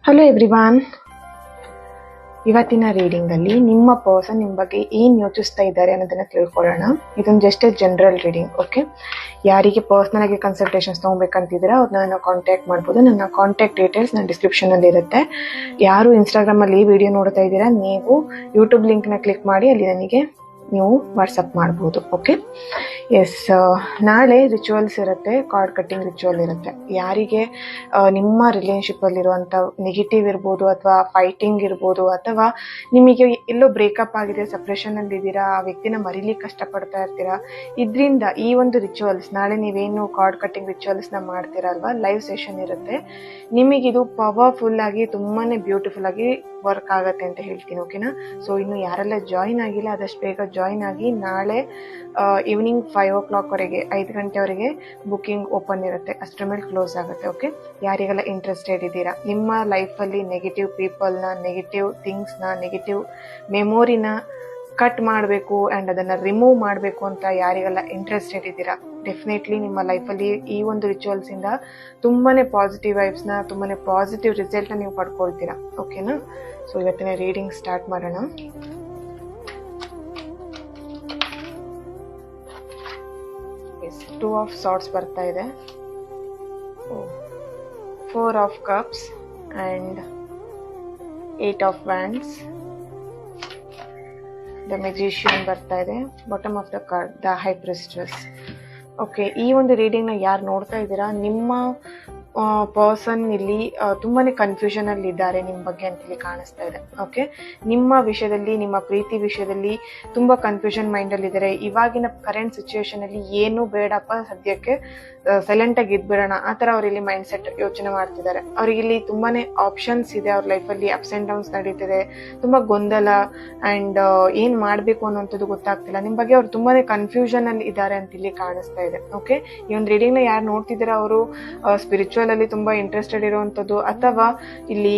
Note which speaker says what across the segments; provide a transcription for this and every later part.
Speaker 1: Hello everyone, ಇವತ್ತಿನ ರೀಡಿಂಗಲ್ಲಿ ನಿಮ್ಮ person ನಿಮ್ಮ ಬಗ್ಗೆ ಏನು ಯೋಚಿಸ್ತಾ ಇದ್ದಾರೆ ಅನ್ನೋದನ್ನು ತಿಳ್ಕೊಳ್ಳೋಣ. ಇದೊಂದು ಜಸ್ಟ್ ಜನರಲ್ ರೀಡಿಂಗ್. ಓಕೆ, ಯಾರಿಗೆ ಪರ್ಸ್ನಲ್ ಆಗಿ ಕನ್ಸಲ್ಟೇಷನ್ಸ್ ತೊಗೊಬೇಕಂತಿದ್ದೀರಾ ಅವ್ರನ್ನ ನಾನು ಕಾಂಟ್ಯಾಕ್ಟ್ ಮಾಡ್ಬೋದು. ನನ್ನ ಕಾಂಟ್ಯಾಕ್ಟ್ ಡೀಟೇಲ್ಸ್ ನನ್ನ ಡಿಸ್ಕ್ರಿಪ್ಷನಲ್ಲಿ ಇರುತ್ತೆ. ಯಾರು ಇನ್ಸ್ಟಾಗ್ರಾಮಲ್ಲಿ ಈ ವಿಡಿಯೋ ನೋಡ್ತಾ ಇದ್ದೀರಾ, ನೀವು ಯೂಟ್ಯೂಬ್ ಲಿಂಕ್ನ ಕ್ಲಿಕ್ ಮಾಡಿ ಅಲ್ಲಿ ನನಗೆ ನೀವು ವಾಟ್ಸಪ್ ಮಾಡ್ಬೋದು. ಓಕೆ, ಎಸ್, ನಾಳೆ ರಿಚುವಲ್ಸ್ ಇರುತ್ತೆ, ಕಾರ್ಡ್ ಕಟ್ಟಿಂಗ್ ರಿಚುವಲ್ ಇರುತ್ತೆ. ಯಾರಿಗೆ ನಿಮ್ಮ ರಿಲೇಷನ್ಶಿಪ್ಪಲ್ಲಿರುವಂಥ ನೆಗೆಟಿವ್ ಇರ್ಬೋದು ಅಥವಾ ಫೈಟಿಂಗ್ ಇರ್ಬೋದು ಅಥವಾ ನಿಮಗೆ ಎಲ್ಲೋ ಬ್ರೇಕಪ್ ಆಗಿದೆ, ಸಪ್ರೆಷನಲ್ಲಿ ಇದ್ದೀರಾ, ಆ ವ್ಯಕ್ತಿನ ಮರೀಲಿಕ್ಕೆ ಕಷ್ಟಪಡ್ತಾ ಇರ್ತೀರಾ, ಇದರಿಂದ ಈ ಒಂದು ರಿಚುವಲ್ಸ್ ನಾಳೆ ನೀವೇನು ಕಾರ್ಡ್ ಕಟ್ಟಿಂಗ್ ರಿಚುವಲ್ಸ್ನ ಮಾಡ್ತೀರಲ್ವಾ, ಲೈವ್ ಸೆಷನ್ ಇರುತ್ತೆ. ನಿಮಗಿದು ಪವರ್ಫುಲ್ ಆಗಿ ತುಂಬಾ ಬ್ಯೂಟಿಫುಲ್ ಆಗಿ ವರ್ಕ್ ಆಗುತ್ತೆ ಅಂತ ಹೇಳ್ತೀನಿ. ಓಕೆನಾ? ಸೊ ಇನ್ನು ಯಾರೆಲ್ಲ ಜಾಯಿನ್ ಆಗಿಲ್ಲ ಆದಷ್ಟು ಬೇಗ ಜಾಯಿನ್ ಆಗಿ. ನಾಳೆ ಈವ್ನಿಂಗ್ 5 o'clock 5 ಗಂಟೆವರೆಗೆ ಬುಕ್ಕಿಂಗ್ ಓಪನ್ ಇರುತ್ತೆ, ಅಷ್ಟರ ಮೇಲೆ ಕ್ಲೋಸ್ ಆಗುತ್ತೆ. ಓಕೆ, ಯಾರಿಗೆಲ್ಲ ಇಂಟ್ರೆಸ್ಟೆಡ್ ಇದ್ದೀರಾ, ನಿಮ್ಮ ಲೈಫಲ್ಲಿ ನೆಗೆಟಿವ್ ಪೀಪಲ್ನ, ನೆಗೆಟಿವ್ ಥಿಂಗ್ಸ್ನ, ನೆಗೆಟಿವ್ ಮೆಮೊರಿನ ಕಟ್ ಮಾಡಬೇಕು ಆ್ಯಂಡ್ ಅದನ್ನು ರಿಮೂವ್ ಮಾಡಬೇಕು ಅಂತ ಯಾರಿಗೆಲ್ಲ ಇಂಟ್ರೆಸ್ಟೆಡ್ ಇದ್ದೀರಾ, ಡೆಫಿನೆಟ್ಲಿ ನಿಮ್ಮ ಲೈಫಲ್ಲಿ ಈ ಒಂದು ರಿಚುವಲ್ಸಿಂದ ತುಂಬಾ ಪಾಸಿಟಿವ್ ವೈಬ್ಸ್ನ, ತುಂಬಾ ಪಾಸಿಟಿವ್ ರಿಸಲ್ಟ್ನ ನೀವು ಪಡ್ಕೊಳ್ತೀರಾ. ಓಕೆನಾ? ಸೊ ಇವತ್ತಿನ ರೀಡಿಂಗ್ ಸ್ಟಾರ್ಟ್ ಮಾಡೋಣ. ಎಸ್, 2 of Swords ಬರ್ತಾ ಇದೆ, 4 of Cups and 8 of Wands. The magician ಬರ್ತಾ ಇದೆ, bottom of the card the high priestess. Okay, ಈ ಒಂದು ರೀಡಿಂಗ್ನ ಯಾರು ನೋಡ್ತಾ ಇದ್ದೀರಾ, ನಿಮ್ಮ ಪರ್ಸನ್ ಇಲ್ಲಿ ತುಂಬಾ ಕನ್ಫ್ಯೂಷನಲ್ಲಿ ಇದ್ದಾರೆ ನಿಮ್ಮ ಬಗ್ಗೆ ಅಂತೇಳಿ ಕಾಣಿಸ್ತಾ ಇದೆ. ಓಕೆ, ನಿಮ್ಮ ವಿಷಯದಲ್ಲಿ, ನಿಮ್ಮ ಪ್ರೀತಿ ವಿಷಯದಲ್ಲಿ ತುಂಬ ಕನ್ಫ್ಯೂಷನ್ ಮೈಂಡಲ್ಲಿದ್ದಾರೆ. ಇವಾಗಿನ ಕರೆಂಟ್ ಸಿಚುವೇಶನಲ್ಲಿ ಏನು ಬೇಡಪ್ಪ, ಸದ್ಯಕ್ಕೆ ಸೈಲೆಂಟಾಗಿ ಇದ್ಬಿಡೋಣ, ಆ ಥರ ಅವರಿಲ್ಲಿ ಮೈಂಡ್ ಸೆಟ್ ಯೋಚನೆ ಮಾಡ್ತಿದ್ದಾರೆ. ಅವರಿಗಿಲ್ಲಿ ತುಂಬಾ ಆಪ್ಷನ್ಸ್ ಇದೆ, ಅವ್ರ ಲೈಫಲ್ಲಿ ಅಪ್ಸ್ ಆ್ಯಂಡ್ ಡೌನ್ಸ್ ನಡೀತಿದೆ, ತುಂಬ ಗೊಂದಲ ಆ್ಯಂಡ್ ಏನು ಮಾಡಬೇಕು ಅನ್ನೋಂಥದ್ದು ಗೊತ್ತಾಗ್ತಿಲ್ಲ. ನಿಮ್ಮ ಬಗ್ಗೆ ಅವ್ರು ತುಂಬಾ ಕನ್ಫ್ಯೂಷನಲ್ಲಿ ಇದ್ದಾರೆ ಅಂತ ಇಲ್ಲಿ ಕಾಣಿಸ್ತಾ ಇದೆ. ಓಕೆ, ಈ ಒಂದು ರೀಡಿಂಗ್ನ ಯಾರು ನೋಡ್ತಿದ್ದೀರಾ ಅವರು ಸ್ಪಿರಿಚುವಲ್ ಅಲ್ಲಿ ತುಂಬಾ ಇಂಟ್ರೆಸ್ಟೆಡ್ ಇರುವಂಥದ್ದು ಅಥವಾ ಇಲ್ಲಿ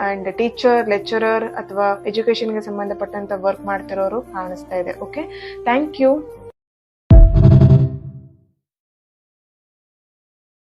Speaker 1: ಅಂಡ್ ಟೀಚರ್, ಲೆಕ್ಚರರ್ ಅಥವಾ ಎಜುಕೇಶನ್ಗೆ ಸಂಬಂಧಪಟ್ಟಂತ ವರ್ಕ್ ಮಾಡ್ತಿರೋರು ಕಾಣಿಸ್ತಾ ಇದೆ. Okay, thank you.